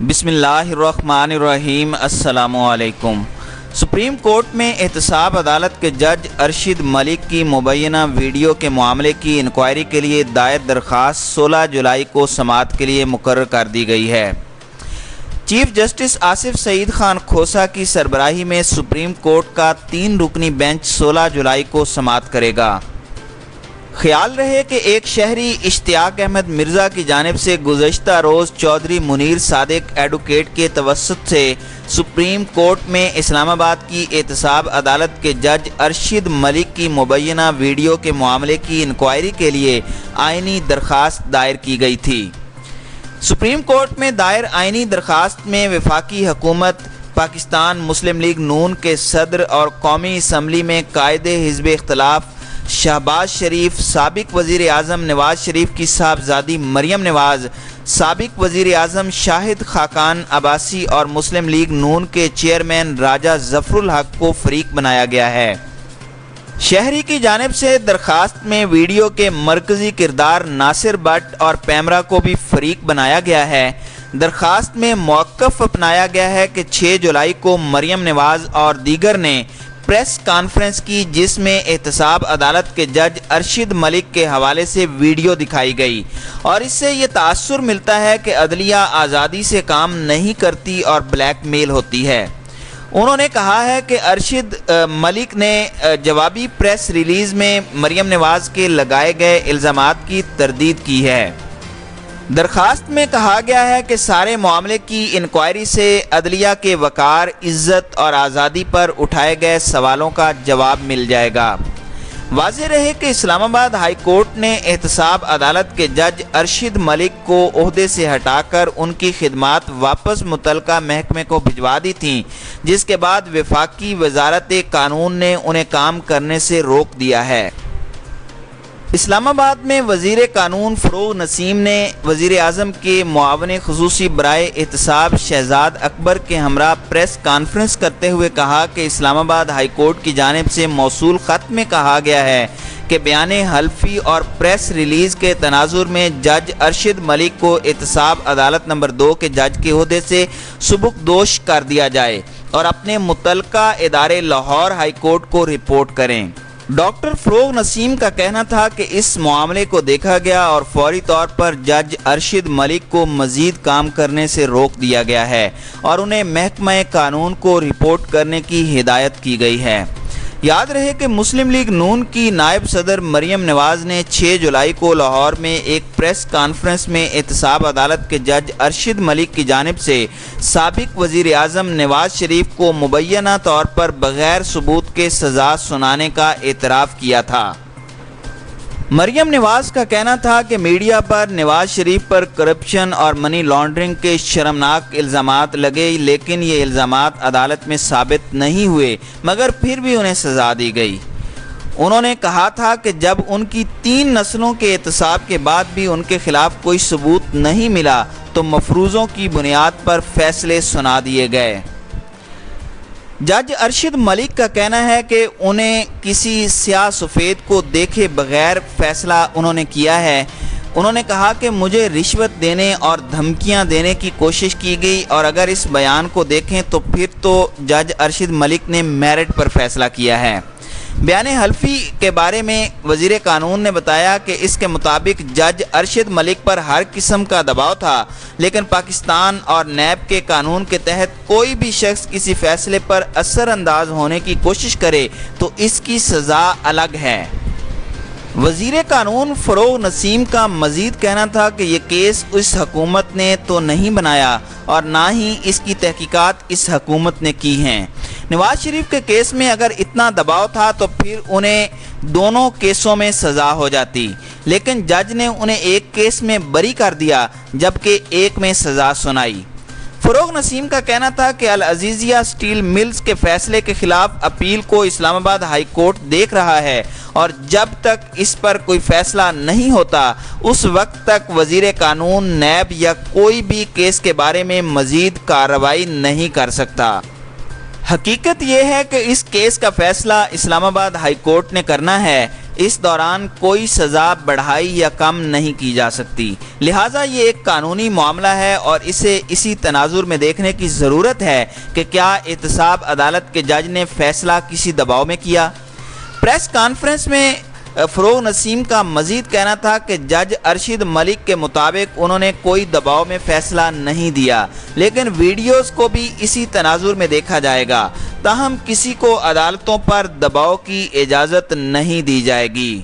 بسم اللہ الرحمن الرحیم۔ السلام علیکم۔ سپریم کورٹ میں احتساب عدالت کے جج ارشد ملک کی مبینہ ویڈیو کے معاملے کی انکوائری کے لیے دائر درخواست 16 جولائی کو سماعت کے لیے مقرر کر دی گئی ہے۔ چیف جسٹس آصف سعید خان کھوسہ کی سربراہی میں سپریم کورٹ کا 3 رکنی بینچ 16 جولائی کو سماعت کرے گا۔ خیال رہے کہ ایک شہری اشتیاق احمد مرزا کی جانب سے گزشتہ روز چودھری منیر صادق ایڈوکیٹ کے توسط سے سپریم کورٹ میں اسلام آباد کی احتساب عدالت کے جج ارشد ملک کی مبینہ ویڈیو کے معاملے کی انکوائری کے لیے آئینی درخواست دائر کی گئی تھی۔ سپریم کورٹ میں دائر آئینی درخواست میں وفاقی حکومت، پاکستان مسلم لیگ نون کے صدر اور قومی اسمبلی میں قائد حزب اختلاف شہباز شریف، سابق وزیر اعظم نواز شریف کی صاحبزادی مریم نواز، سابق وزیر اعظم شاہد خاقان عباسی اور مسلم لیگ نون کے چیئرمین راجہ ظفر الحق کو فریق بنایا گیا ہے۔ شہری کی جانب سے درخواست میں ویڈیو کے مرکزی کردار ناصر بٹ اور پیمرا کو بھی فریق بنایا گیا ہے۔ درخواست میں موقف اپنایا گیا ہے کہ 6 جولائی کو مریم نواز اور دیگر نے پریس کانفرنس کی، جس میں احتساب عدالت کے جج ارشد ملک کے حوالے سے ویڈیو دکھائی گئی، اور اس سے یہ تاثر ملتا ہے کہ عدلیہ آزادی سے کام نہیں کرتی اور بلیک میل ہوتی ہے۔ انہوں نے کہا ہے کہ ارشد ملک نے جوابی پریس ریلیز میں مریم نواز کے لگائے گئے الزامات کی تردید کی ہے۔ درخواست میں کہا گیا ہے کہ سارے معاملے کی انکوائری سے عدلیہ کے وقار، عزت اور آزادی پر اٹھائے گئے سوالوں کا جواب مل جائے گا۔ واضح رہے کہ اسلام آباد ہائی کورٹ نے احتساب عدالت کے جج ارشد ملک کو عہدے سے ہٹا کر ان کی خدمات واپس متعلقہ محکمے کو بھجوا دی تھیں، جس کے بعد وفاقی وزارت قانون نے انہیں کام کرنے سے روک دیا ہے۔ اسلام آباد میں وزیر قانون فروغ نسیم نے وزیر اعظم کے معاون خصوصی برائے احتساب شہزاد اکبر کے ہمراہ پریس کانفرنس کرتے ہوئے کہا کہ اسلام آباد ہائی کورٹ کی جانب سے موصول خط میں کہا گیا ہے کہ بیان حلفی اور پریس ریلیز کے تناظر میں جج ارشد ملک کو احتساب عدالت نمبر 2 کے جج کے عہدے سے سبکدوش کر دیا جائے اور اپنے متعلقہ ادارے لاہور ہائی کورٹ کو رپورٹ کریں۔ ڈاکٹر فروغ نسیم کا کہنا تھا کہ اس معاملے کو دیکھا گیا اور فوری طور پر جج ارشد ملک کو مزید کام کرنے سے روک دیا گیا ہے اور انہیں محکمہ قانون کو رپورٹ کرنے کی ہدایت کی گئی ہے۔ یاد رہے کہ مسلم لیگ نون کی نائب صدر مریم نواز نے 6 جولائی کو لاہور میں ایک پریس کانفرنس میں احتساب عدالت کے جج ارشد ملک کی جانب سے سابق وزیر اعظم نواز شریف کو مبینہ طور پر بغیر ثبوت کے سزا سنانے کا اعتراف کیا تھا۔ مریم نواز کا کہنا تھا کہ میڈیا پر نواز شریف پر کرپشن اور منی لانڈرنگ کے شرمناک الزامات لگے، لیکن یہ الزامات عدالت میں ثابت نہیں ہوئے، مگر پھر بھی انہیں سزا دی گئی۔ انہوں نے کہا تھا کہ جب ان کی 3 نسلوں کے احتساب کے بعد بھی ان کے خلاف کوئی ثبوت نہیں ملا تو مفروضوں کی بنیاد پر فیصلے سنا دیے گئے۔ جج ارشد ملک کا کہنا ہے کہ انہیں کسی سیاہ سفید کو دیکھے بغیر فیصلہ انہوں نے کیا ہے۔ انہوں نے کہا کہ مجھے رشوت دینے اور دھمکیاں دینے کی کوشش کی گئی، اور اگر اس بیان کو دیکھیں تو پھر تو جج ارشد ملک نے میرٹ پر فیصلہ کیا ہے۔ بیان حلفی کے بارے میں وزیر قانون نے بتایا کہ اس کے مطابق جج ارشد ملک پر ہر قسم کا دباؤ تھا، لیکن پاکستان اور نیب کے قانون کے تحت کوئی بھی شخص کسی فیصلے پر اثر انداز ہونے کی کوشش کرے تو اس کی سزا الگ ہے۔ وزیر قانون فروغ نسیم کا مزید کہنا تھا کہ یہ کیس اس حکومت نے تو نہیں بنایا اور نہ ہی اس کی تحقیقات اس حکومت نے کی ہیں۔ نواز شریف کے کیس میں اگر اتنا دباؤ تھا تو پھر انہیں دونوں کیسوں میں سزا ہو جاتی، لیکن جج نے انہیں ایک کیس میں بری کر دیا جبکہ ایک میں سزا سنائی۔ فروغ نسیم کا کہنا تھا کہ العزیزیہ سٹیل ملز کے فیصلے کے خلاف اپیل کو اسلام آباد ہائی کورٹ دیکھ رہا ہے، اور جب تک اس پر کوئی فیصلہ نہیں ہوتا اس وقت تک وزیر قانون، نیب یا کوئی بھی کیس کے بارے میں مزید کارروائی نہیں کر سکتا۔ حقیقت یہ ہے کہ اس کیس کا فیصلہ اسلام آباد ہائی کورٹ نے کرنا ہے۔ اس دوران کوئی سزا بڑھائی یا کم نہیں کی جا سکتی، لہٰذا یہ ایک قانونی معاملہ ہے اور اسے اسی تناظر میں دیکھنے کی ضرورت ہے کہ کیا احتساب عدالت کے جج نے فیصلہ کسی دباؤ میں کیا۔ پریس کانفرنس میں فروغ نسیم کا مزید کہنا تھا کہ جج ارشد ملک کے مطابق انہوں نے کوئی دباؤ میں فیصلہ نہیں دیا، لیکن ویڈیوز کو بھی اسی تناظر میں دیکھا جائے گا، تاہم کسی کو عدالتوں پر دباؤ کی اجازت نہیں دی جائے گی۔